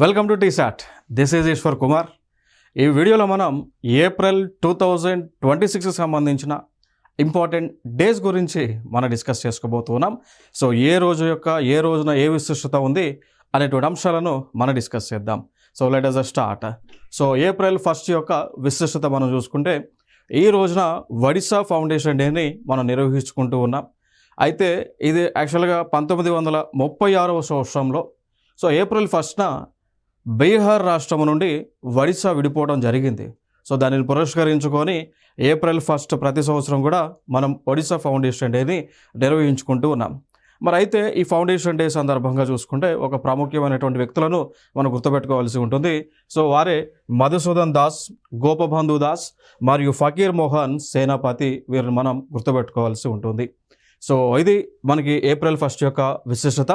Welcome to T-SAT. This is Eeshwar Kumar. ఈ వీడియోలో మనం ఏప్రిల్ 2026కి సంబంధించిన ఇంపార్టెంట్ డేస్ గురించి మనం డిస్కస్ చేసుకోబోతున్నాం. సో ఏ రోజున ఏ విశిష్టత ఉంది అనేటువంటి అంశాలను మనం డిస్కస్ చేద్దాం. So let us start. So April 1 యొక్క విశిష్టత మనం చూసుకుంటే ఈ రోజున ఒడిశా ఫౌండేషన్ డేని మనం నిర్వహించుకుంటూ ఉన్నాం. అయితే ఇది యాక్చువల్గా 1936వ సంవత్సరంలో సో ఏప్రిల్ 1న బీహార్ రాష్ట్రం నుండి ఒడిశా విడిపోవడం జరిగింది. సో దానిని పురస్కరించుకొని ఏప్రిల్ 1 ప్రతి సంవత్సరం కూడా మనం ఒడిశా ఫౌండేషన్ డేని నిర్వహించుకుంటూ ఉన్నాం. మరి అయితే ఈ ఫౌండేషన్ డే సందర్భంగా చూసుకుంటే ఒక ప్రాముఖ్యమైనటువంటి వ్యక్తులను మనం గుర్తుపెట్టుకోవాల్సి ఉంటుంది. సో వారే మధుసూదన్ దాస్, గోపబంధు దాస్ మరియు ఫకీర్ మోహన్ సేనాపతి, వీరిని మనం గుర్తుపెట్టుకోవాల్సి ఉంటుంది. సో ఇది మనకి ఏప్రిల్ 1 యొక్క విశిష్టత.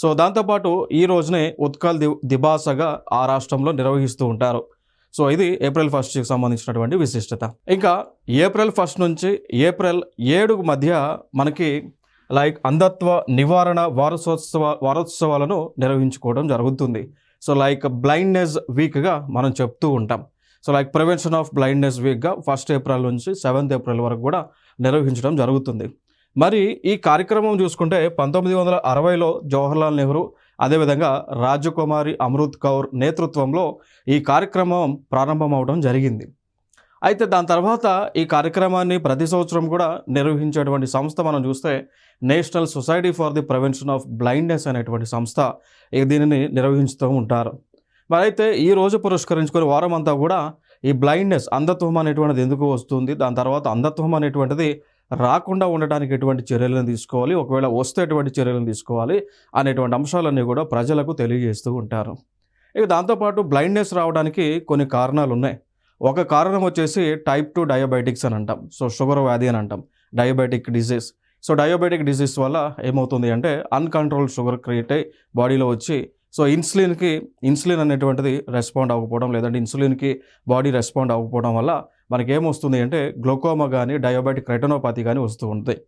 సో దాంతోపాటు ఈ రోజునే ఉత్కల్ దిబాసగా ఆ రాష్ట్రంలో నిర్వహిస్తూ ఉంటారు. సో ఇది ఏప్రిల్ 1కి సంబంధించినటువంటి విశిష్టత. ఇంకా ఏప్రిల్ 1 నుంచి ఏప్రిల్ 7 మధ్య మనకి అంధత్వ నివారణ వారోత్సవాలను నిర్వహించుకోవడం జరుగుతుంది. సో బ్లైండ్నెస్ వీక్గా మనం చెప్తూ ఉంటాం. సో ప్రివెన్షన్ ఆఫ్ బ్లైండ్నెస్ వీక్గా 1 ఏప్రిల్ నుంచి 7 ఏప్రిల్ వరకు కూడా నిర్వహించడం జరుగుతుంది. మరి ఈ కార్యక్రమం చూసుకుంటే 1960లో జవహర్లాల్ నెహ్రూ, అదేవిధంగా రాజకుమారి అమృత్ కౌర్ నేతృత్వంలో ఈ కార్యక్రమం ప్రారంభం అవడం జరిగింది. అయితే దాని తర్వాత ఈ కార్యక్రమాన్ని ప్రతి సంవత్సరం కూడా నిర్వహించేటువంటి సంస్థ మనం చూస్తే national society for the prevention of blindness అనేటువంటి సంస్థ దీనిని నిర్వహించుతూ ఉంటారు. మరి అయితే ఈ రోజు పురస్కరించుకునే వారం అంతా కూడా ఈ బ్లైండ్నెస్, అంధత్వం అనేటువంటిది ఎందుకు వస్తుంది, దాని తర్వాత అంధత్వం అనేటువంటిది రాకుండా ఉండడానికి ఎటువంటి చర్యలను తీసుకోవాలి, ఒకవేళ వస్తే ఎటువంటి చర్యలను తీసుకోవాలి అనేటువంటి అంశాలన్నీ కూడా ప్రజలకు తెలియజేస్తూ ఉంటారు. ఇక దాంతోపాటు బ్లైండ్నెస్ రావడానికి కొన్ని కారణాలు ఉన్నాయి. ఒక కారణం వచ్చేసి టైప్ 2 డయాబెటిక్స్ అని అంటాం. సో షుగర్ వ్యాధి అని అంటాం, diabetic disease. So diabetic disease వల్ల ఏమవుతుంది అంటే అన్కంట్రోల్డ్ షుగర్ క్రియేట్ అయ్యి బాడీలో వచ్చి సో ఇన్సులిన్ అనేటువంటిది రెస్పాండ్ అవ్వకపోవడం, లేదంటే ఇన్సులిన్కి బాడీ రెస్పాండ్ అవ్వకపోవడం వల్ల మనకి ఏమొస్తుంది అంటే గ్లూకోమా కానీ డయాబెటిక్ రెటినోపతి కానీ వస్తూ ఉంటాయి.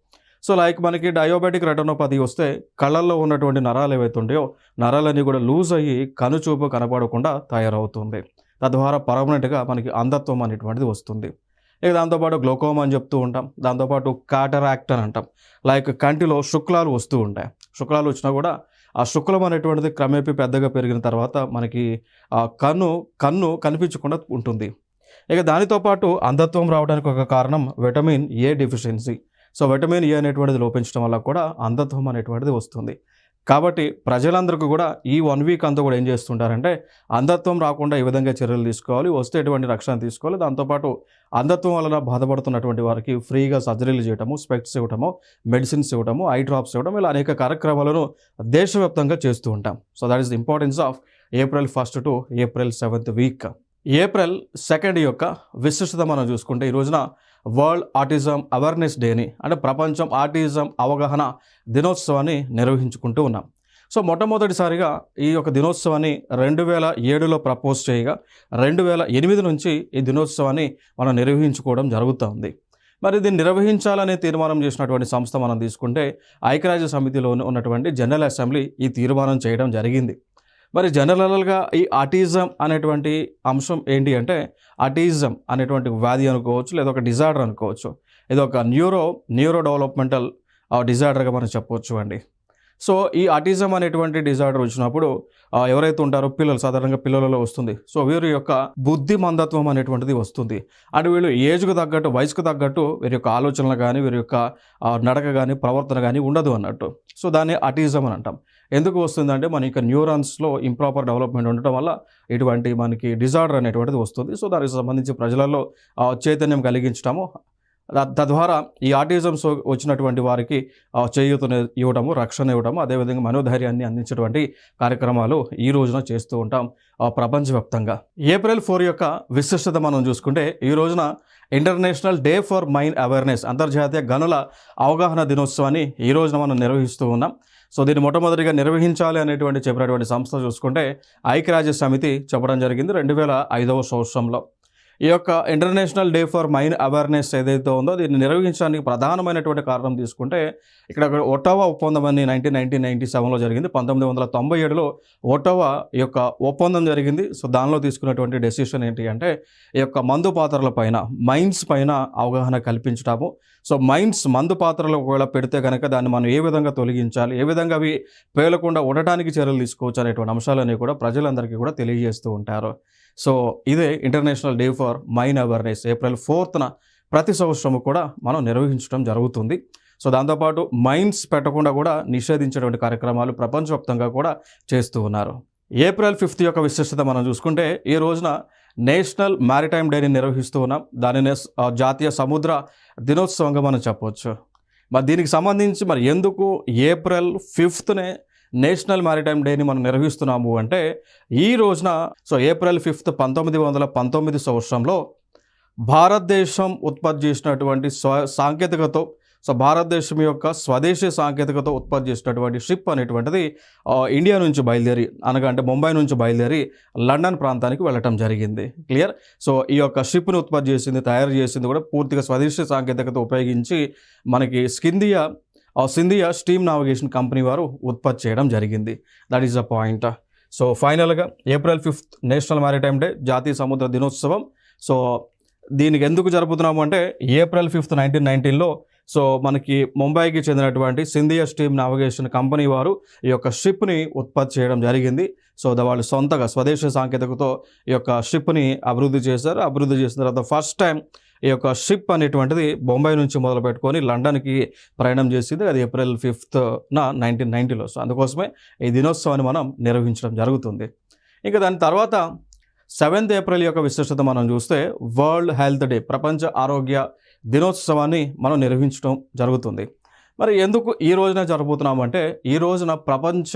సో మనకి డయాబెటిక్ రెటినోపతి వస్తే కళ్ళల్లో ఉన్నటువంటి నరాలు ఏవైతే ఉంటాయో నరాలన్నీ కూడా లూజ్ అయ్యి కనుచూపు కనపడకుండా తయారవుతుంది. తద్వారా పర్మనెంట్గా మనకి అంధత్వం అనేటువంటిది వస్తుంది. ఇక దాంతోపాటు గ్లూకోమా అని చెప్తూ ఉంటాం. దాంతోపాటు కాటరాక్ట్ అని అంటాం. కంటిలో శుక్లాలు వస్తూ ఉంటాయి. శుక్లాలు వచ్చినా కూడా ఆ శుక్లం అనేటువంటిది క్రమేపీ పెద్దగా పెరిగిన తర్వాత మనకి కన్ను కనిపించకుండా ఉంటుంది. ఇక దానితో పాటు అంధత్వం రావడానికి ఒక కారణం vitamin A deficiency. So vitamin A అనేటువంటిది లోపించడం వల్ల కూడా అంధత్వం అనేటువంటిది వస్తుంది. కాబట్టి ప్రజలందరికీ కూడా ఈ 1 వీక్ అంతా కూడా ఏం చేస్తుంటారంటే అంధత్వం రాకుండా ఈ విధంగా చర్యలు తీసుకోవాలి, వస్తే ఎటువంటి రక్షణ తీసుకోవాలి. దాంతోపాటు అంధత్వం వలన బాధపడుతున్నటువంటి వారికి ఫ్రీగా సర్జరీలు చేయటము, స్పెక్ట్స్ ఇవ్వటము, మెడిసిన్స్ ఇవ్వటము, ఐ డ్రాప్స్ ఇవ్వడం, ఇలా అనేక కార్యక్రమాలను దేశవ్యాప్తంగా చేస్తూ ఉంటాం. So that is the importance of April 1 to April 7th week. April 2 యొక్క విశిష్టత మనం చూసుకుంటే ఈ రోజున వరల్డ్ ఆటిజం అవేర్నెస్ డేని, అంటే ప్రపంచం ఆటిజం అవగాహన దినోత్సవాన్ని నిర్వహించుకుంటూ ఉన్నాం. సో మొట్టమొదటిసారిగా ఈ యొక్క దినోత్సవాన్ని 2007లో ప్రపోజ్ చేయగా 2008 నుంచి ఈ దినోత్సవాన్ని మనం నిర్వహించుకోవడం జరుగుతుంది. మరి దీన్ని నిర్వహించాలనే తీర్మానం చేసినటువంటి సంస్థ మనం తీసుకుంటే ఐక్యరాజ్య సమితిలో ఉన్నటువంటి జనరల్ అసెంబ్లీ ఈ తీర్మానం చేయడం జరిగింది. మరి జనరల్గా ఈ ఆటిజం అనేటువంటి అంశం ఏంటి అంటే ఆటిజం అనేటువంటి వ్యాధి అనుకోవచ్చు, లేదా ఒక డిజార్డర్ అనుకోవచ్చు. ఇది ఒక న్యూరో డెవలప్మెంటల్ డిజార్డర్గా మనం చెప్పవచ్చు అండి. సో ఈ ఆటిజం అనేటువంటి డిజార్డర్ వచ్చినప్పుడు ఎవరైతే ఉంటారో సాధారణంగా పిల్లలలో వస్తుంది. సో వీరి యొక్క బుద్ధి మందత్వం అనేటువంటిది వస్తుంది. అంటే వీళ్ళు ఏజ్కు తగ్గట్టు, వయసుకు తగ్గట్టు వీరి యొక్క ఆలోచనలు కానీ, వీరి యొక్క నడక కానీ, ప్రవర్తన కానీ ఉండదు అన్నట్టు. సో దాన్ని ఆటిజం అని అంటాం. ఎందుకు వస్తుందంటే మన యొక్క న్యూరాన్స్లో ఇంప్రాపర్ డెవలప్మెంట్ ఉండటం వల్ల ఇటువంటి మనకి డిజార్డర్ అనేటువంటిది వస్తుంది. సో దానికి సంబంధించి ప్రజలలో చైతన్యం కలిగించడము, తద్వారా ఈ ఆటిజం వచ్చినటువంటి వారికి చేయూతను ఇవ్వడము, రక్షణ ఇవ్వడము, అదేవిధంగా మనోధైర్యాన్ని అందించేటువంటి కార్యక్రమాలు ఈ రోజున చేస్తూ ఉంటాం ప్రపంచవ్యాప్తంగా. ఏప్రిల్ 4 యొక్క విశిష్టత మనం చూసుకుంటే ఈ రోజున international day for mind awareness, అంతర్జాతీయ గనుల అవగాహన దినోత్సవాన్ని ఈ రోజున మనం నిర్వహిస్తూ ఉన్నాం. సో దీన్ని మొట్టమొదటిగా నిర్వహించాలి అనేటువంటి చెప్పినటువంటి సంస్థ చూసుకుంటే ఐక్యరాజ్య సమితి చెప్పడం జరిగింది 2005వ సంవత్సరంలో. ఈ యొక్క International day for mine Awareness ఏదైతే ఉందో దీన్ని నిర్వహించడానికి ప్రధానమైనటువంటి కారణం తీసుకుంటే ఇక్కడ ఒటావా ఒప్పందం అని 1997లో జరిగింది. 1997లో ఒటావా యొక్క ఒప్పందం జరిగింది. సో దానిలో తీసుకున్నటువంటి డెసిషన్ ఏంటి అంటే ఈ యొక్క మందు పాత్రల పైన, మైన్స్ పైన అవగాహన కల్పించడము. సో మైన్స్ మందు పాత్రలు ఒకవేళ పెడితే కనుక దాన్ని మనం ఏ విధంగా తొలగించాలి, ఏ విధంగా అవి పేలకుండా ఉండటానికి చర్యలు తీసుకోవచ్చు అనేటువంటి అంశాలన్నీ కూడా ప్రజలందరికీ కూడా తెలియజేస్తూ ఉంటారు. సో ఇదే international day for mine awareness April 4న ప్రతి సంవత్సరము కూడా మనం నిర్వహించడం జరుగుతుంది. సో దాంతోపాటు మైన్స్ పెట్టకుండా కూడా నిషేధించేటువంటి కార్యక్రమాలు ప్రపంచవ్యాప్తంగా కూడా చేస్తూ ఉన్నారు. ఏప్రిల్ 5 యొక్క విశిష్టత మనం చూసుకుంటే ఈ రోజున నేషనల్ మ్యారిటైమ్ డేని నిర్వహిస్తూ ఉన్నాం. దానిని జాతీయ సముద్ర దినోత్సవంగా మనం చెప్పవచ్చు. మరి దీనికి సంబంధించి మరి ఎందుకు ఏప్రిల్ 5నే నేషనల్ మ్యారిటైమ్ డేని మనం నిర్వహిస్తున్నాము అంటే ఈ రోజున సో ఏప్రిల్ 5 1919 సంవత్సరంలో భారతదేశం ఉత్పత్తి చేసినటువంటి సాంకేతికతో సో భారతదేశం యొక్క స్వదేశీ సాంకేతికతో ఉత్పత్తి చేసినటువంటి షిప్ అనేటువంటిది ఇండియా నుంచి బయలుదేరి అంటే ముంబై నుంచి బయలుదేరి లండన్ ప్రాంతానికి వెళ్ళటం జరిగింది. క్లియర్. సో ఈ యొక్క షిప్ని ఉత్పత్తి చేసింది, తయారు చేసింది కూడా పూర్తిగా స్వదేశీ సాంకేతికత ఉపయోగించి మనకి సింధియా స్టీమ్ నావిగేషన్ కంపెనీ వారు ఉత్పత్తి చేయడం జరిగింది. That is the point. So ఫైనల్గా ఏప్రిల్ 5 నేషనల్ మ్యారిటైమ్ డే, జాతీయ సముద్ర దినోత్సవం. సో దీనికి ఎందుకు జరుపుతున్నాము అంటే ఏప్రిల్ 5 1919లో సో మనకి ముంబైకి చెందినటువంటి సింధియా స్టీమ్ నావిగేషన్ కంపెనీ వారు ఈ యొక్క షిప్ని ఉత్పత్తి చేయడం జరిగింది. సో వాళ్ళు సొంతగా స్వదేశీ సాంకేతికతో ఈ యొక్క షిప్ని అభివృద్ధి చేశారు. అభివృద్ధి చేసిన తర్వాత ఫస్ట్ టైం ఈ యొక్క షిప్ అనేటువంటిది బొంబాయి నుంచి మొదలు పెట్టుకొని లండన్కి ప్రయాణం చేసింది. అది ఏప్రిల్ 5న 1990లో. సో అందుకోసమే ఈ దినోత్సవాన్ని మనం నిర్వహించడం జరుగుతుంది. ఇంకా దాని తర్వాత 7th ఏప్రిల్ యొక్క విశిష్టత మనం చూస్తే వరల్డ్ హెల్త్ డే, ప్రపంచ ఆరోగ్య దినోత్సవాన్ని మనం నిర్వహించడం జరుగుతుంది. మరి ఎందుకు ఈ రోజున జరుపుతున్నామంటే ఈ రోజున ప్రపంచ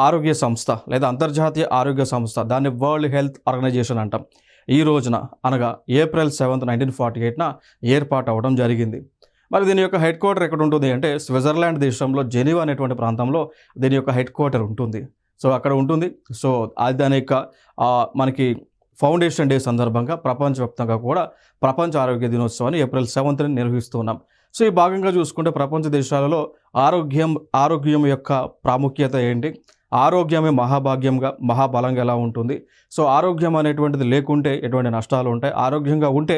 ఆరోగ్య సంస్థ లేదా అంతర్జాతీయ ఆరోగ్య సంస్థ, దాన్ని వరల్డ్ హెల్త్ ఆర్గనైజేషన్ అంటాం, ఈ రోజున అనగా ఏప్రిల్ 7 1948న ఏర్పాటు అవ్వడం జరిగింది. మరి దీని యొక్క హెడ్ క్వార్టర్ ఎక్కడ ఉంటుంది అంటే స్విట్జర్లాండ్ దేశంలో జెనీవా అనేటువంటి ప్రాంతంలో దీని యొక్క హెడ్ క్వార్టర్ ఉంటుంది. సో అక్కడ ఉంటుంది. సో అది దాని యొక్క మనకి ఫౌండేషన్ డే సందర్భంగా ప్రపంచవ్యాప్తంగా కూడా ప్రపంచ ఆరోగ్య దినోత్సవాన్ని ఏప్రిల్ 7న నిర్వహిస్తున్నాం. సో ఈ భాగంగా చూసుకుంటే ప్రపంచ దేశాలలో ఆరోగ్యం యొక్క ప్రాముఖ్యత ఏంటి, ఆరోగ్యమే మహాబలంగా ఎలా ఉంటుంది, సో ఆరోగ్యం అనేటువంటిది లేకుంటే ఎటువంటి నష్టాలు ఉంటాయి, ఆరోగ్యంగా ఉంటే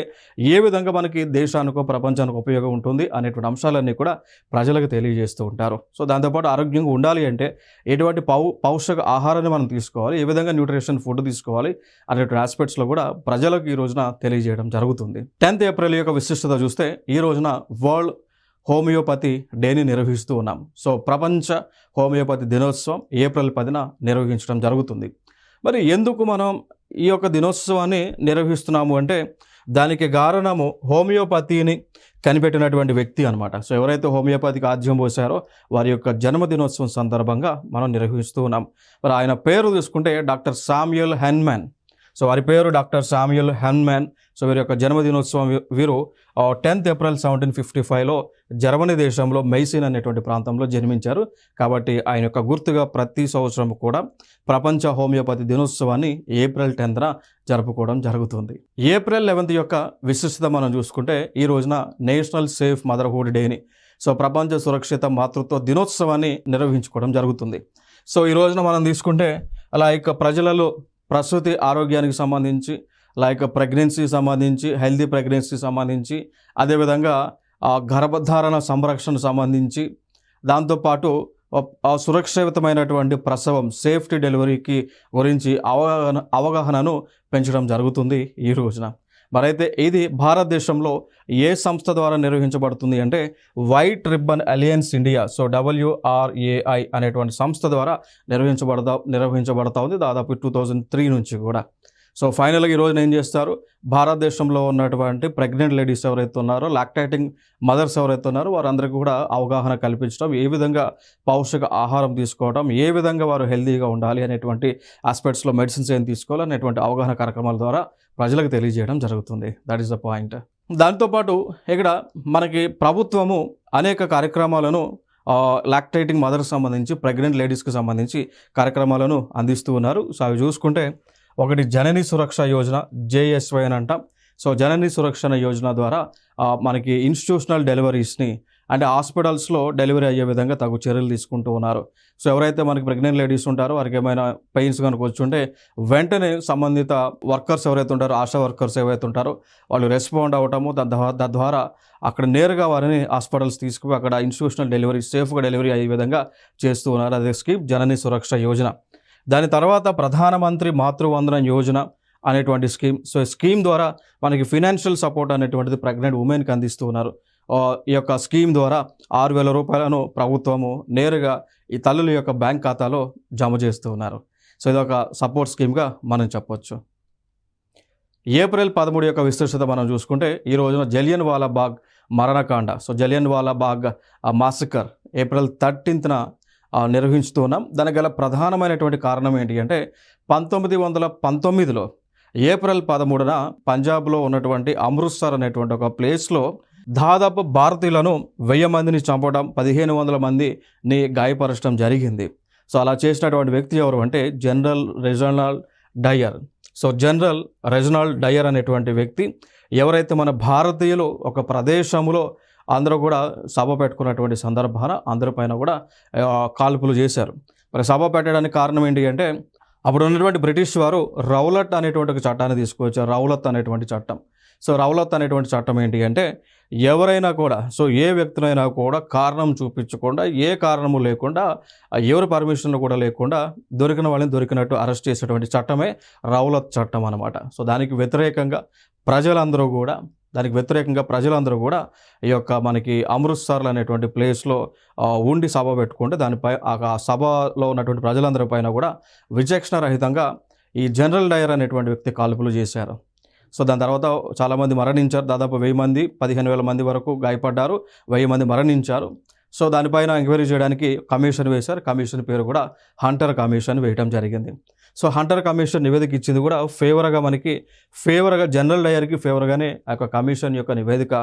ఏ విధంగా మనకి దేశానికో ప్రపంచానికి ఉపయోగం ఉంటుంది అనేటువంటి అంశాలన్నీ కూడా ప్రజలకు తెలియజేస్తూ ఉంటారు. సో దాంతోపాటు ఆరోగ్యంగా ఉండాలి అంటే ఎటువంటి పౌష్టిక ఆహారాన్ని మనం తీసుకోవాలి, ఏ విధంగా న్యూట్రిషన్ ఫుడ్ తీసుకోవాలి అనేటువంటి ఆస్పెక్ట్స్లో కూడా ప్రజలకు ఈ రోజున తెలియజేయడం జరుగుతుంది. 10th ఏప్రిల్ యొక్క విశిష్టత చూస్తే ఈ రోజున వరల్డ్ హోమియోపతి డేని నిర్వహిస్తూ ఉన్నాం. సో ప్రపంచ హోమియోపతి దినోత్సవం ఏప్రిల్ 10న నిర్వహించడం జరుగుతుంది. మరి ఎందుకు మనం ఈ యొక్క దినోత్సవాన్ని నిర్వహిస్తున్నాము అంటే దానికి కారణము హోమియోపతిని కనిపెట్టినటువంటి వ్యక్తి అనమాట. సో ఎవరైతే హోమియోపతికి ఆద్యం పోసారో వారి యొక్క జన్మదినోత్సవం సందర్భంగా మనం నిర్వహిస్తూ ఉన్నాం. మరి ఆయన పేరు తీసుకుంటే డాక్టర్ శామ్యూయల్ హెన్మాన్. సో వారి పేరు డాక్టర్ శామ్యూయల్ హెన్మాన్. సో వీరి యొక్క జన్మదినోత్సవం వీరు 10th ఏప్రిల్ 1755లో జర్మనీ దేశంలో మైసిన్ అనేటువంటి ప్రాంతంలో జన్మించారు. కాబట్టి ఆయన యొక్క గుర్తుగా ప్రతి సంవత్సరం కూడా ప్రపంచ హోమియోపతి దినోత్సవాన్ని ఏప్రిల్ 10న జరుపుకోవడం జరుగుతుంది. ఏప్రిల్ 11 యొక్క విశిష్టత మనం చూసుకుంటే ఈ రోజున నేషనల్ సేఫ్ మదర్హుడ్ డేని, సో ప్రపంచ సురక్షిత మాతృత్వ దినోత్సవాన్ని నిర్వహించుకోవడం జరుగుతుంది. సో ఈ రోజున మనం తీసుకుంటే లైక్ ప్రజలలో ప్రసూతి ఆరోగ్యానికి సంబంధించి, లైక్ ప్రెగ్నెన్సీ సంబంధించి, హెల్తీ ప్రెగ్నెన్సీ సంబంధించి, అదేవిధంగా గర్భధారణ సంరక్షణ సంబంధించి, దాంతోపాటు సురక్షితమైనటువంటి ప్రసవం సేఫ్టీ డెలివరీకి గురించి అవగాహనను పెంచడం జరుగుతుంది ఈ రోజున. మరైతే ఇది భారతదేశంలో ఏ సంస్థ ద్వారా నిర్వహించబడుతుంది అంటే white ribbon alliance India, so WRAI అనేటువంటి సంస్థ ద్వారా నిర్వహించబడతా ఉంది దాదాపు 2003 నుంచి కూడా. సో ఫైనల్గా ఈ రోజున ఏం చేస్తారు, భారతదేశంలో ఉన్నటువంటి ప్రెగ్నెంట్ లేడీస్ ఎవరైతే ఉన్నారో, లాక్టేటింగ్ మదర్స్ ఎవరైతే ఉన్నారో వారందరికీ కూడా అవగాహన కల్పించడం, ఏ విధంగా పౌష్టిక ఆహారం తీసుకోవడం, ఏ విధంగా వారు హెల్తీగా ఉండాలి అనేటువంటి ఆస్పెక్ట్స్లో మెడిసిన్స్ ఏం తీసుకోవాలి అనేటువంటి అవగాహన కార్యక్రమాల ద్వారా ప్రజలకు తెలియజేయడం జరుగుతుంది. That is the point. దాంతోపాటు ఇక్కడ మనకి ప్రభుత్వము అనేక కార్యక్రమాలను లాక్టేటింగ్ మదర్స్ సంబంధించి, ప్రెగ్నెంట్ లేడీస్కి సంబంధించి కార్యక్రమాలను అందిస్తూ ఉన్నారు. సో అవి చూసుకుంటే ఒకటి జనని సురక్ష యోజన, JSY అని అంటాం. సో జనని సురక్షణ యోజన ద్వారా మనకి ఇన్స్టిట్యూషనల్ డెలివరీస్ని అంటే హాస్పిటల్స్లో డెలివరీ అయ్యే విధంగా తగు చర్యలు తీసుకుంటూ ఉన్నారు. సో ఎవరైతే మనకి ప్రెగ్నెంట్ లేడీస్ ఉంటారో వారికి ఏమైనా పెయిన్స్ కనుక వచ్చుంటే వెంటనే సంబంధిత వర్కర్స్ ఎవరైతే ఉంటారో, ఆశా వర్కర్స్ ఎవరైతే ఉంటారో వాళ్ళు రెస్పాండ్ అవ్వటము, తద్వారా అక్కడ నేరుగా వారిని హాస్పిటల్స్ తీసుకుని అక్కడ ఇన్స్టిట్యూషనల్ డెలివరీ సేఫ్గా డెలివరీ అయ్యే విధంగా చేస్తూ ఉన్నారు. అదే స్కీమ్ జనని సురక్ష యోజన. దాని తర్వాత ప్రధానమంత్రి మాతృవందన యోజన అనేటువంటి స్కీమ్. సో స్కీమ్ ద్వారా మనకి ఫినాన్షియల్ సపోర్ట్ అనేటువంటిది ప్రెగ్నెంట్ ఉమెన్కి అందిస్తూ ఉన్నారు. ఈ యొక్క స్కీమ్ ద్వారా 6,000 రూపాయలను ప్రభుత్వము నేరుగా ఈ తల్లుల యొక్క బ్యాంక్ ఖాతాలో జమ చేస్తూ ఉన్నారు. సో ఇదొక సపోర్ట్ స్కీమ్గా మనం చెప్పొచ్చు. ఏప్రిల్ 13 యొక్క విశిష్టత మనం చూసుకుంటే ఈ రోజున జలియన్ వాలా బాగ్ మరణకాండ. సో జలియన్ వాలా బాగ్ మాసకర్ ఏప్రిల్ 13న నిర్వహించుతూ ఉన్నాం. దానికి గల ప్రధానమైనటువంటి కారణం ఏంటి అంటే 1919లో ఏప్రిల్ 13న పంజాబ్లో ఉన్నటువంటి అమృత్సర్ అనేటువంటి ఒక ప్లేస్లో దాదాపు భారతీయులను 1000 మందిని చంపడం, 1500 మందిని గాయపరచడం జరిగింది. సో అలా చేసినటువంటి వ్యక్తి ఎవరు అంటే General Reginald Dyer. So General Reginald Dyer అనేటువంటి వ్యక్తి ఎవరైతే మన భారతీయులు ఒక ప్రదేశంలో అందరూ కూడా సభ పెట్టుకున్నటువంటి సందర్భాన అందరిపైన కూడా కాల్పులు చేశారు. మరి సభ పెట్టడానికి కారణం ఏంటి అంటే అప్పుడు ఉన్నటువంటి బ్రిటిష్ వారు రౌలట్ అనేటువంటి ఒక చట్టాన్ని తీసుకొచ్చారు. రౌలత్ అనేటువంటి చట్టం. సో రౌలత్ అనేటువంటి చట్టం ఏంటి అంటే ఎవరైనా కూడా సో ఏ వ్యక్తులైనా కూడా కారణం చూపించకుండా, ఏ కారణము లేకుండా, ఎవరి పర్మిషన్లు కూడా లేకుండా దొరికిన వాళ్ళని దొరికినట్టు అరెస్ట్ చేసేటువంటి చట్టమే రౌలత్ చట్టం అనమాట. సో దానికి వ్యతిరేకంగా ప్రజలందరూ కూడా ఈ యొక్క మనకి అమృత్సర్లు అనేటువంటి ప్లేస్లో ఉండి సభ పెట్టుకుంటే దానిపై ఆ సభలో ఉన్నటువంటి ప్రజలందరి పైన కూడా విచక్షణ రహితంగా ఈ జనరల్ డయర్ అనేటువంటి వ్యక్తి కాల్పులు చేశారు. సో దాని తర్వాత చాలామంది మరణించారు. దాదాపు 1000 మంది 15,000 మంది వరకు గాయపడ్డారు, 1000 మంది మరణించారు. సో దానిపైన ఎంక్వైరీ చేయడానికి కమిషన్ వేశారు. కమిషన్ పేరు కూడా హంటర్ కమిషన్ వేయడం జరిగింది. సో హంటర్ కమిషన్ నివేదిక ఇచ్చింది కూడా ఫేవర్గా జనరల్ డయర్కి ఫేవర్గానే ఆ యొక్క కమిషన్ యొక్క నివేదిక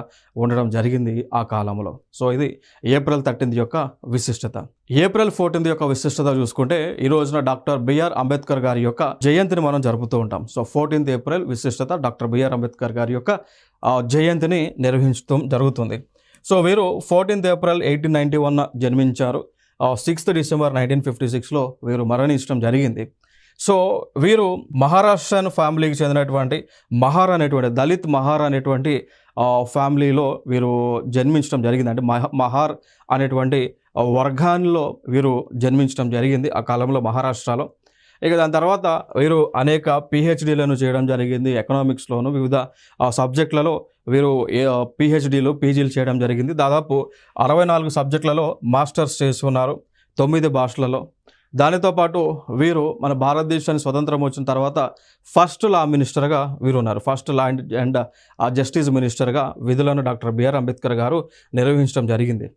ఉండడం జరిగింది ఆ కాలంలో. సో ఇది ఏప్రిల్ 13 యొక్క విశిష్టత. ఏప్రిల్ 14 యొక్క విశిష్టత చూసుకుంటే ఈ రోజున డాక్టర్ బిఆర్ అంబేద్కర్ గారి యొక్క జయంతిని మనం జరుపుతూ ఉంటాం. సో 14 ఏప్రిల్ విశిష్టత డాక్టర్ బిఆర్ అంబేద్కర్ గారి యొక్క జయంతిని నిర్వహించడం జరుగుతుంది. సో వీరు 14 ఏప్రిల్ 1891 జన్మించారు. 6 డిసెంబర్ 1956లో వీరు మరణించడం జరిగింది. సో వీరు మహారాష్ట్రన్ ఫ్యామిలీకి చెందినటువంటి మహార్ అనేటువంటి దళిత్ మహార్ అనేటువంటి ఫ్యామిలీలో వీరు జన్మించడం జరిగింది. అంటే మహార్ అనేటువంటి వర్గాల్లో వీరు జన్మించడం జరిగింది ఆ కాలంలో మహారాష్ట్రలో. ఇక దాని తర్వాత వీరు అనేక PhDలను చేయడం జరిగింది. ఎకనామిక్స్లోను వివిధ సబ్జెక్టులలో వీరు PhDలు పీజీలు చేయడం జరిగింది. దాదాపు 64 సబ్జెక్టులలో మాస్టర్స్ చేస్తున్నారు 9 భాషలలో. దానితో పాటు వీరు మన భారతదేశానికి స్వతంత్రం వచ్చిన తర్వాత ఫస్ట్ లా మినిస్టర్గా వీరు ఉన్నారు. ఫస్ట్ లా అండ్ జస్టిస్ మినిస్టర్గా విధులను డాక్టర్ బిఆర్ అంబేద్కర్ గారు నిర్వహించడం జరిగింది.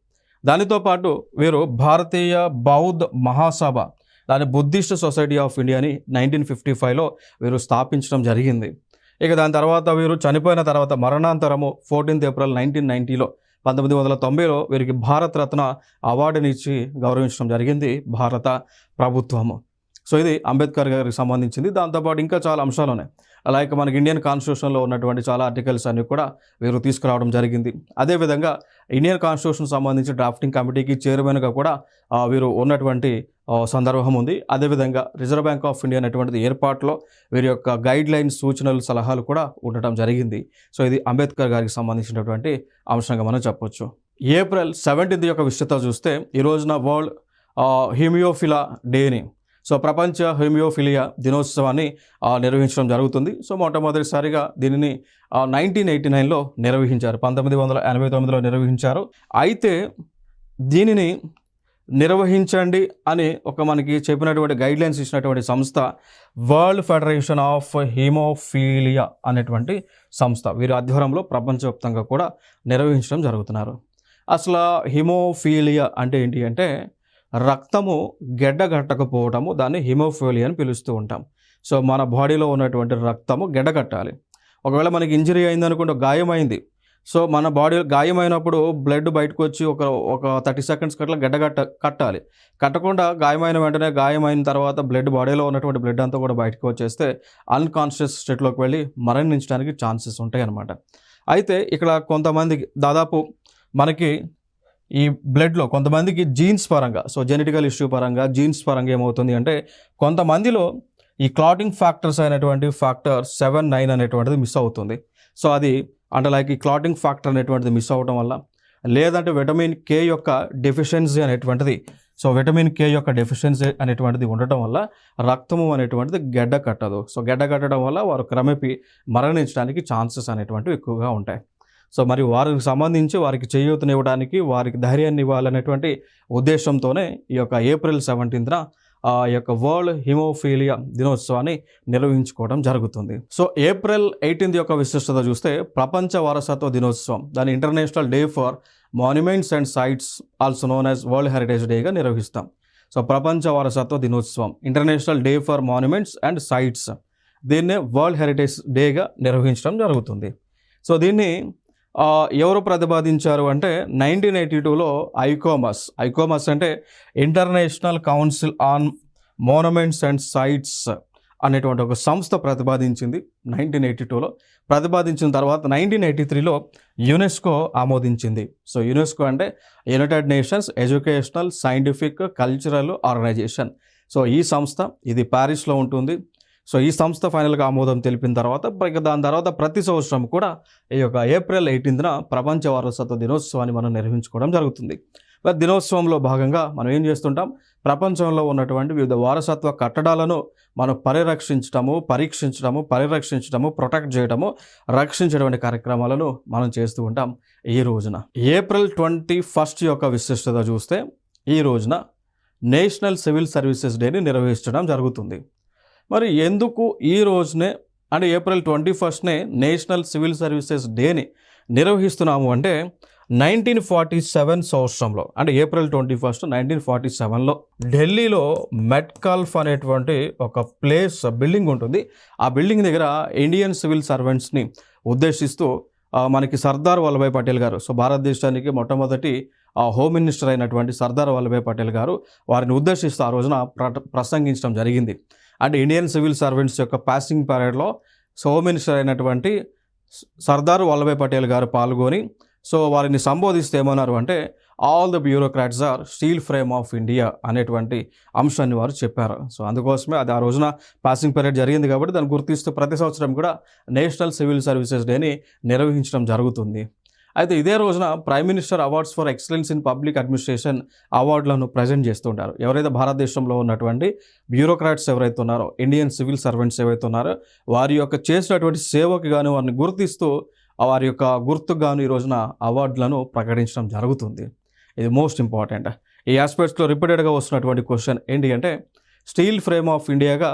దానితో పాటు వీరు భారతీయ బౌద్ధ మహాసభ దాని బుద్ధిస్ట్ సొసైటీ ఆఫ్ ఇండియాని 1955లో వీరు స్థాపించడం జరిగింది. ఇక దాని తర్వాత వీరు చనిపోయిన తర్వాత మరణాంతరము 14 ఏప్రిల్ 1990లో 1990లో వీరికి భారత రత్న అవార్డుని ఇచ్చి గౌరవించడం జరిగింది భారత ప్రభుత్వము. సో ఇది అంబేద్కర్ గారికి సంబంధించింది. దాంతోపాటు ఇంకా చాలా అంశాలు ఉన్నాయి. లైక్ మనకి ఇండియన్ కాన్స్టిట్యూషన్లో ఉన్నటువంటి చాలా ఆర్టికల్స్ అన్ని కూడా వీరు తీసుకురావడం జరిగింది. అదేవిధంగా ఇండియన్ కాన్స్టిట్యూషన్ సంబంధించి డ్రాఫ్టింగ్ కమిటీకి చైర్మన్గా కూడా వీరు ఉన్నటువంటి సందర్భం ఉంది. అదేవిధంగా రిజర్వ్ బ్యాంక్ ఆఫ్ ఇండియా అనేటువంటిది ఏర్పాటులో వీరి యొక్క గైడ్ లైన్స్, సూచనలు, సలహాలు కూడా ఉండటం జరిగింది. సో ఇది అంబేద్కర్ గారికి సంబంధించినటువంటి అంశంగా మనం చెప్పొచ్చు. ఏప్రిల్ 17 యొక్క విశిష్టత చూస్తే ఈ రోజున వరల్డ్ హిమియోఫిలా డేని సో ప్రపంచ హోమియోఫిలియా దినోత్సవాన్ని నిర్వహించడం జరుగుతుంది. సో మొట్టమొదటిసారిగా దీనిని 1989లో నిర్వహించారు. 1989లో నిర్వహించారు. అయితే దీనిని నిర్వహించండి అని ఒక మనకి చెప్పినటువంటి గైడ్లైన్స్ ఇచ్చినటువంటి సంస్థ వరల్డ్ ఫెడరేషన్ ఆఫ్ హిమోఫీలియా అనేటువంటి సంస్థ. వీరి ఆధ్వర్యంలో ప్రపంచవ్యాప్తంగా కూడా నిర్వహించడం జరుగుతున్నారు. అసలు హిమోఫీలియా అంటే ఏంటి అంటే రక్తము గడ్డగట్టకపోవటము, దాన్ని హిమోఫీలియా అని పిలుస్తూ ఉంటాం. సో మన బాడీలో ఉన్నటువంటి రక్తము గడ్డగట్టాలి. ఒకవేళ మనకి ఇంజరీ అయిందనుకుంటే గాయమైంది, సో మన బాడీ గాయమైనప్పుడు బ్లడ్ బయటకు వచ్చి ఒక ఒక 30 సెకండ్స్ అట్లా కట్టాలి. కట్టకుండా గాయమైన వెంటనే గాయమైన తర్వాత బాడీలో ఉన్నటువంటి బ్లడ్ అంతా కూడా బయటకు వచ్చేస్తే అన్‌కాన్షియస్ స్టేట్‌లోకి వెళ్ళి మరణించడానికి ఛాన్సెస్ ఉంటాయన్నమాట. అయితే ఇక్కడ కొంతమందికి దాదాపు మనకి ఈ బ్లడ్‌లో కొంతమందికి జీన్స్ పరంగా జెనెటికల్ ఇష్యూ పరంగా జీన్స్ పరంగా ఏమవుతుంది అంటే కొంతమందిలో ఈ క్లాటింగ్ ఫ్యాక్టర్స్ అయినటువంటి ఫ్యాక్టర్ 7, 9 అనేటువంటిది మిస్ అవుతుంది. సో అది అంటే లైక్ ఈ క్లాటింగ్ ఫ్యాక్టర్ అనేటువంటిది మిస్ అవ్వడం వల్ల, లేదంటే విటమిన్ కే యొక్క డెఫిషియన్సీ అనేటువంటిది విటమిన్ కే యొక్క డెఫిషియన్సీ అనేటువంటిది ఉండటం వల్ల రక్తము అనేటువంటిది గడ్డ కట్టదు. గడ్డ కట్టడం వల్ల వారు క్రమేపీ మరణించడానికి ఛాన్సెస్ అనేటువంటివి ఎక్కువగా ఉంటాయి. మరి వారికి సంబంధించి వారికి చేయూతనివ్వడానికి, వారికి ధైర్యాన్ని ఇవ్వాలనేటువంటి ఉద్దేశంతోనే ఈ యొక్క ఏప్రిల్ 17న ఈ యొక్క వరల్డ్ హిమోఫీలియా దినోత్సవాన్ని నిర్వహించుకోవడం జరుగుతుంది. ఏప్రిల్ 18 యొక్క విశిష్టత చూస్తే ప్రపంచ వారసత్వ దినోత్సవం, దాని International day for Monuments and Sites also known as World Heritage డేగా నిర్వహిస్తాం. ప్రపంచ వారసత్వ దినోత్సవం, International day for Monuments and Sites, దీన్నే వరల్డ్ హెరిటేజ్ డేగా నిర్వహించడం జరుగుతుంది. దీన్ని ఎవరు ప్రతిపాదించారు అంటే 1982లో ఐకోమస్ అంటే International Council on Monuments and Sites అనేటువంటి ఒక సంస్థ ప్రతిపాదించింది 1982లో. ప్రతిపాదించిన తర్వాత 1983లో యునెస్కో ఆమోదించింది. యునెస్కో అంటే United Nations Educational Scientific Cultural Organization. ఈ సంస్థ ఇది ప్యారిస్లో ఉంటుంది. ఈ సంస్థ ఫైనల్గా ఆమోదం తెలిపిన తర్వాత దాని తర్వాత ప్రతి సంవత్సరం కూడా ఈ యొక్క ఏప్రిల్ 18న ప్రపంచ వారసత్వ దినోత్సవాన్ని మనం నిర్వహించుకోవడం జరుగుతుంది. దినోత్సవంలో భాగంగా మనం ఏం చేస్తుంటాం, ప్రపంచంలో ఉన్నటువంటి వివిధ వారసత్వ కట్టడాలను మనం పరిరక్షించడము, ప్రొటెక్ట్ చేయడము, రక్షించేటువంటి కార్యక్రమాలను మనం చేస్తూ ఉంటాం. ఈ రోజున ఏప్రిల్ 21 యొక్క విశిష్టత చూస్తే ఈ రోజున నేషనల్ సివిల్ సర్వీసెస్ డేని నిర్వహించడం జరుగుతుంది. మరి ఎందుకు ఈ రోజునే అంటే ఏప్రిల్ 21నే నేషనల్ సివిల్ సర్వీసెస్ డేని నిర్వహిస్తున్నాము అంటే 1947 సంవత్సరంలో అంటే ఏప్రిల్ 21 1947లో ఢిల్లీలో మెట్కాల్ఫ్ అనేటువంటి ఒక బిల్డింగ్ ఉంటుంది. ఆ బిల్డింగ్ దగ్గర ఇండియన్ సివిల్ సర్వెంట్స్ని ఉద్దేశిస్తూ మనకి సర్దార్ వల్లభాయ్ పటేల్ గారు భారతదేశానికి మొట్టమొదటి హోమ్ మినిస్టర్ అయినటువంటి సర్దార్ వల్లభాయ్ పటేల్ గారు వారిని ఉద్దేశిస్తూ ఆ రోజున ప్రసంగించడం జరిగింది. అంటే ఇండియన్ సివిల్ సర్వెంట్స్ యొక్క పాసింగ్ పరేడ్లో హోమ్ మినిస్టర్ అయినటువంటి సర్దార్ వల్లభాయ్ పటేల్ గారు పాల్గొని వారిని సంబోధిస్తే ఏమన్నారు అంటే all the bureaucrats are steel frame of India అనేటువంటి అంశాన్ని వారు చెప్పారు. అందుకోసమే అది ఆ రోజున పాసింగ్ పరేడ్ జరిగింది కాబట్టి దాన్ని గుర్తిస్తూ ప్రతి సంవత్సరం కూడా నేషనల్ సివిల్ సర్వీసెస్ డేని నిర్వహించడం జరుగుతుంది. అయితే ఇదే రోజున prime minister awards for excellence in public administration అవార్డులను ప్రజెంట్ చేస్తుంటారు. ఎవరైతే భారతదేశంలో ఉన్నటువంటి బ్యూరోక్రాట్స్ ఎవరైతే ఉన్నారో, ఇండియన్ సివిల్ సర్వెంట్స్ ఎవరైతే ఉన్నారో వారి యొక్క చేసినటువంటి సేవకు గాను వారిని గుర్తిస్తూ వారి యొక్క గుర్తుకు గాను ఈ రోజున అవార్డులను ప్రకటించడం జరుగుతుంది. ఇది మోస్ట్ ఇంపార్టెంట్. ఈ ఆస్పెక్ట్స్లో రిపీటెడ్గా వస్తున్నటువంటి క్వశ్చన్ ఏంటి అంటే స్టీల్ ఫ్రేమ్ ఆఫ్ ఇండియాగా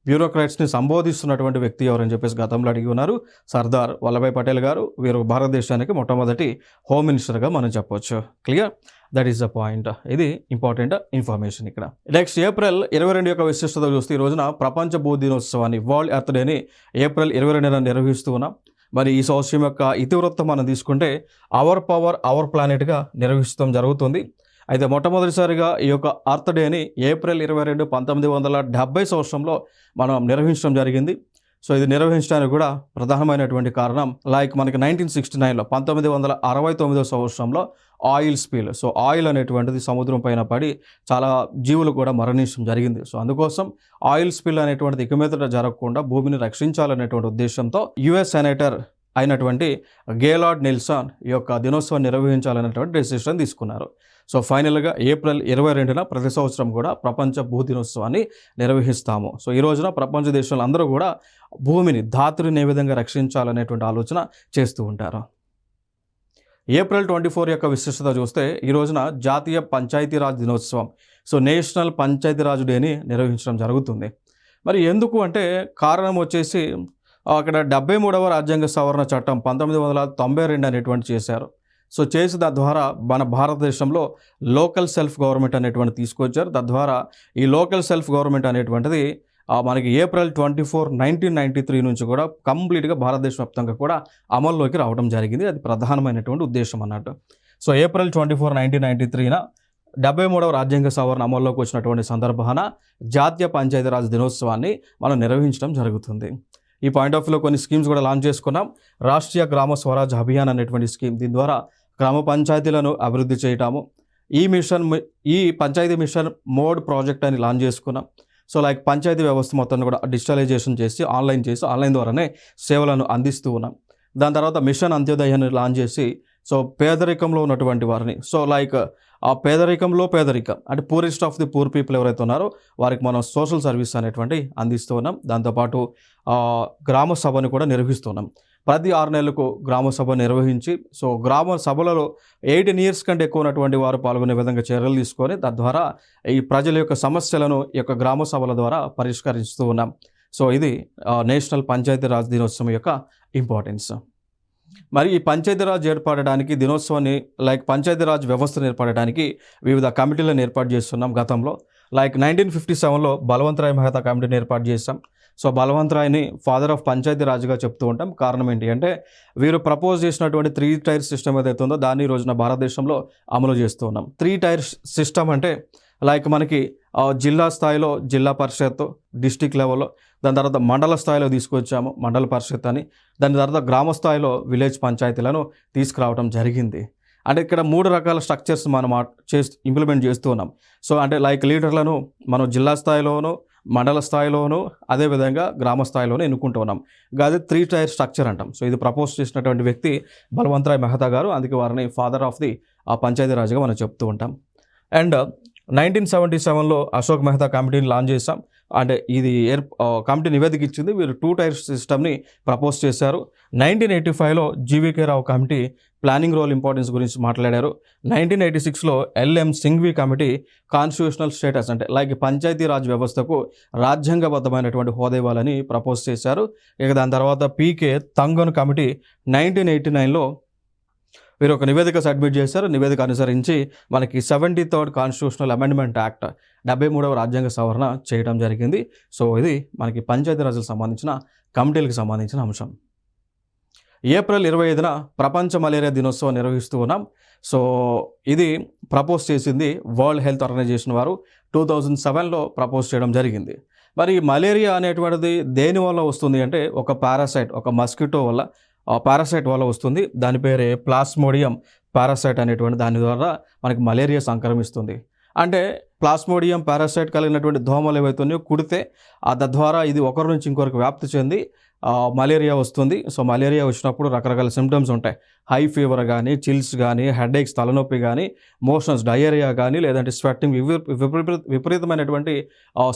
బ్యూరోక్రాట్స్ని సంబోధిస్తున్నటువంటి వ్యక్తి ఎవరని చెప్పేసి గతంలో అడిగి ఉన్నారు. సర్దార్ వల్లభాయ్ పటేల్ గారు. వీరు భారతదేశానికి మొట్టమొదటి హోమ్ మినిస్టర్గా మనం చెప్పవచ్చు. Clear, that is the point. ఇది ఇంపార్టెంట్ ఇన్ఫర్మేషన్. ఇక్కడ నెక్స్ట్ ఏప్రిల్ 22 యొక్క విశిష్టత చూస్తే ఈ రోజున ప్రపంచ భూ దినోత్సవాన్ని వరల్డ్ ఎర్త్ డేని ఏప్రిల్ 22న నిర్వహిస్తూ ఉన్నాం. మరి ఈ సంవత్సరం యొక్క ఇతివృత్తం మనం తీసుకుంటే అవర్ పవర్ అవర్ ప్లానెట్గా నిర్వహిస్తాం జరుగుతుంది. అయితే మొట్టమొదటిసారిగా ఈ యొక్క అర్త్ డేని ఏప్రిల్ 22 1970 సంవత్సరంలో మనం నిర్వహించడం జరిగింది. ఇది నిర్వహించడానికి కూడా ప్రధానమైనటువంటి కారణం లైక్ మనకి 1969లో 1969 సంవత్సరంలో ఆయిల్ స్పిల్. ఆయిల్ అనేటువంటిది సముద్రం పైన పడి చాలా జీవులు కూడా మరణించడం జరిగింది. అందుకోసం ఆయిల్ స్పిల్ అనేటువంటిది ఇక మీదట జరగకుండా భూమిని రక్షించాలనేటువంటి ఉద్దేశంతో యుఎస్ సెనేటర్ అయినటువంటి గేలార్డ్ నెల్సన్ ఈ యొక్క దినోత్సవం నిర్వహించాలనేటువంటి డెసిషన్ తీసుకున్నారు. ఫైనల్గా ఏప్రిల్ 22న ప్రతి సంవత్సరం కూడా ప్రపంచ భూ దినోత్సవాన్ని నిర్వహిస్తాము. ఈ రోజున ప్రపంచ దేశాలు అందరూ కూడా భూమిని, ధాతుని ఏ విధంగా రక్షించాలనేటువంటి ఆలోచన చేస్తూ ఉంటారు. ఏప్రిల్ 24 యొక్క విశిష్టత చూస్తే ఈ రోజున జాతీయ పంచాయతీరాజ్ దినోత్సవం, నేషనల్ పంచాయతీరాజ్ డేని నిర్వహించడం జరుగుతుంది. మరి ఎందుకు అంటే కారణం వచ్చేసి అక్కడ 73వ రాజ్యాంగ సవరణ చట్టం 1992 అనేటువంటి చేశారు. చేసి తద్వారా మన భారతదేశంలో లోకల్ సెల్ఫ్ గవర్నమెంట్ అనేటువంటి తీసుకొచ్చారు. తద్వారా ఈ లోకల్ సెల్ఫ్ గవర్నమెంట్ అనేటువంటిది మనకి ఏప్రిల్ 24, 1993 నుంచి కూడా కంప్లీట్గా భారతదేశ వ్యాప్తంగా కూడా అమల్లోకి రావడం జరిగింది. అది ప్రధానమైనటువంటి ఉద్దేశం అన్నట్టు. సో ఏప్రిల్ 24, 1993న 73వ రాజ్యాంగ సవరణ అమల్లోకి వచ్చినటువంటి సందర్భాన జాతీయ పంచాయతీరాజ్ దినోత్సవాన్ని మనం నిర్వహించడం జరుగుతుంది. ఈ పాయింట్ ఆఫ్ వ్యూలో కొన్ని స్కీమ్స్ కూడా లాంచ్ చేసుకున్నాం. రాష్ట్రీయ గ్రామ స్వరాజ్ అభియాన్ అనేటువంటి స్కీమ్, దీని ద్వారా గ్రామ పంచాయతీలను అభివృద్ధి చేయటము. ఈ పంచాయతీ మిషన్ మోడ్ ప్రాజెక్ట్ అని లాంచ్ చేసుకున్నాం. సో లైక్ పంచాయతీ వ్యవస్థ మొత్తాన్ని కూడా డిజిటలైజేషన్ చేసి ఆన్లైన్ ద్వారానే సేవలను అందిస్తూ ఉన్నాం. దాని తర్వాత మిషన్ అంత్యోదయాన్ని లాంచ్ చేసి సో పేదరికంలో ఉన్నటువంటి వారిని, సో లైక్ ఆ పేదరికం అంటే poorest of the poor people ఎవరైతే ఉన్నారో వారికి మనం సోషల్ సర్వీస్ అనేటువంటి అందిస్తూ ఉన్నాం. దాంతోపాటు గ్రామ సభను కూడా నిర్వహిస్తున్నాం. ప్రతి 6 నెలలకు గ్రామ సభ నిర్వహించి సో గ్రామ సభలలో 18 years కంటే ఎక్కువ ఉన్నటువంటి వారు పాల్గొనే విధంగా చర్యలు తీసుకొని తద్వారా ఈ ప్రజల యొక్క సమస్యలను ఈ యొక్క గ్రామ సభల ద్వారా పరిష్కరిస్తూ ఉన్నాం. సో ఇది నేషనల్ పంచాయతీరాజ్ దినోత్సవం యొక్క ఇంపార్టెన్స్. మరి ఈ పంచాయతీరాజ్ ఏర్పడడానికి దినోత్సవాన్ని లైక్ పంచాయతీరాజ్ వ్యవస్థను ఏర్పడడానికి వివిధ కమిటీలను ఏర్పాటు చేస్తున్నాం. గతంలో లైక్ 1957లో బలవంతరాయ్ మెహతా కమిటీని ఏర్పాటు చేస్తాం. సో బలవంతరాయ్ని ఫాదర్ ఆఫ్ పంచాయతీరాజ్గా చెప్తూ ఉంటాం. కారణం ఏంటి అంటే వీరు ప్రపోజ్ చేసినటువంటి 3 tier సిస్టమ్ ఏదైతే ఉందో దాన్ని ఈ రోజున భారతదేశంలో అమలు చేస్తూ ఉన్నాం. 3 tier సిస్టమ్ అంటే లైక్ మనకి జిల్లా స్థాయిలో జిల్లా పరిషత్, డిస్టిక్ లెవెల్లో, దాని తర్వాత మండల స్థాయిలో తీసుకొచ్చాము మండల పరిషత్ అని, దాని తర్వాత గ్రామ స్థాయిలో విలేజ్ పంచాయతీలను తీసుకురావడం జరిగింది. అంటే ఇక్కడ 3 రకాల స్ట్రక్చర్స్ మనం ఇంప్లిమెంట్ చేస్తూ ఉన్నాం. సో అంటే లైక్ లీడర్లను మనం జిల్లా స్థాయిలోనూ, మండల స్థాయిలోనూ, అదేవిధంగా గ్రామ స్థాయిలోనూ ఎన్నుకుంటూ ఉన్నాం. అది 3 tier స్ట్రక్చర్ అంటాం. సో ఇది ప్రపోజ్ చేసినటువంటి వ్యక్తి బలవంతరాయ్ మెహతా గారు, అందుకే వారిని ఫాదర్ ఆఫ్ ది పంచాయతీరాజ్గా మనం చెప్తూ ఉంటాం. అండ్ 1977లో అశోక్ మెహతా కమిటీని లాంచ్ చేశాం. అంటే ఇది కమిటీ నివేదిక ఇచ్చింది. వీరు 2 tier సిస్టమ్ని ప్రపోజ్ చేశారు. 1985లో జీవీకే రావు కమిటీ ప్లానింగ్ రోల్ ఇంపార్టెన్స్ గురించి మాట్లాడారు. 1986లో LM Singhvi committee constitutional status అంటే లైక్ పంచాయతీరాజ్ వ్యవస్థకు రాజ్యాంగబద్ధమైనటువంటి హోదా ఇవ్వాలని ప్రపోజ్ చేశారు. ఇక దాని తర్వాత పీకే తంగన్ కమిటీ 1989లో వీరు ఒక నివేదిక సబ్మిట్ చేశారు. నివేదిక అనుసరించి మనకి 73rd కాన్స్టిట్యూషనల్ అమెండ్మెంట్ యాక్ట్ 73వ రాజ్యాంగ సవరణ చేయడం జరిగింది. సో ఇది మనకి పంచాయతీరాజ్కి సంబంధించిన కమిటీలకు సంబంధించిన అంశం. ఏప్రిల్ 25న ప్రపంచ మలేరియా దినోత్సవం నిర్వహిస్తూ ఉన్నాం. సో ఇది ప్రపోజ్ చేసింది వరల్డ్ హెల్త్ ఆర్గనైజేషన్ వారు 2007లో ప్రపోజ్ చేయడం జరిగింది. మరి మలేరియా అనేటువంటిది దేని వల్ల వస్తుంది అంటే ఒక పారాసైట్, ఒక మస్కిటో వల్ల పారాసైట్ వల్ల వస్తుంది. దాని పేరే ప్లాస్మోడియం పారాసైట్ అనేటువంటి దాని ద్వారా మనకి మలేరియా సంక్రమిస్తుంది. అంటే ప్లాస్మోడియం పారాసైట్ కలిగినటువంటి దోమలు ఏవైతున్నాయో కుడితే తద్వారా ఇది ఒకరి నుంచి ఇంకొకరికి వ్యాప్తి చెంది మలేరియా వస్తుంది. సో మలేరియా వచ్చినప్పుడు రకరకాల సిమ్టమ్స్ ఉంటాయి. హై ఫీవర్ కానీ, చిల్స్ కానీ, హెడేక్స్ తలనొప్పి కానీ, మోషన్స్ డయేరియా కానీ, లేదంటే స్వెట్టింగ్ విపరీతమైనటువంటి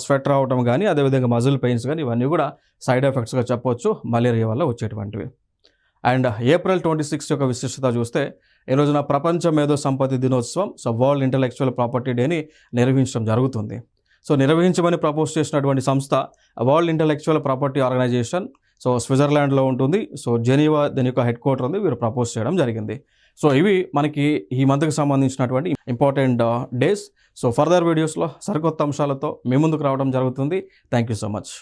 స్వెట్ రావడం కానీ, అదేవిధంగా మజిల్ పెయిన్స్ కానీ, ఇవన్నీ కూడా సైడ్ ఎఫెక్ట్స్గా చెప్పవచ్చు మలేరియా వల్ల వచ్చేటువంటివి. అండ్ ఏప్రిల్ 26 యొక్క విశిష్టత చూస్తే ఈ రోజున ప్రపంచ మేధో సంపత్తి దినోత్సవం, సో వరల్డ్ ఇంటలెక్చువల్ ప్రాపర్టీ డేని నిర్వహించడం జరుగుతుంది. సో నిర్వహించమని ప్రపోజ్ చేసినటువంటి సంస్థ World Intellectual Property Organization. So స్విట్జర్లాండ్లో ఉంటుంది. సో జెనీవా దీని యొక్క హెడ్ క్వార్టర్ ఉంది. వీరు ప్రపోజ్ చేయడం జరిగింది. సో ఇవి మనకి ఈ మంత్కి సంబంధించినటువంటి ఇంపార్టెంట్ డేస్. సో ఫర్దర్ వీడియోస్లో సరికొత్త అంశాలతో మీ ముందుకు రావడం జరుగుతుంది. Thank you so much.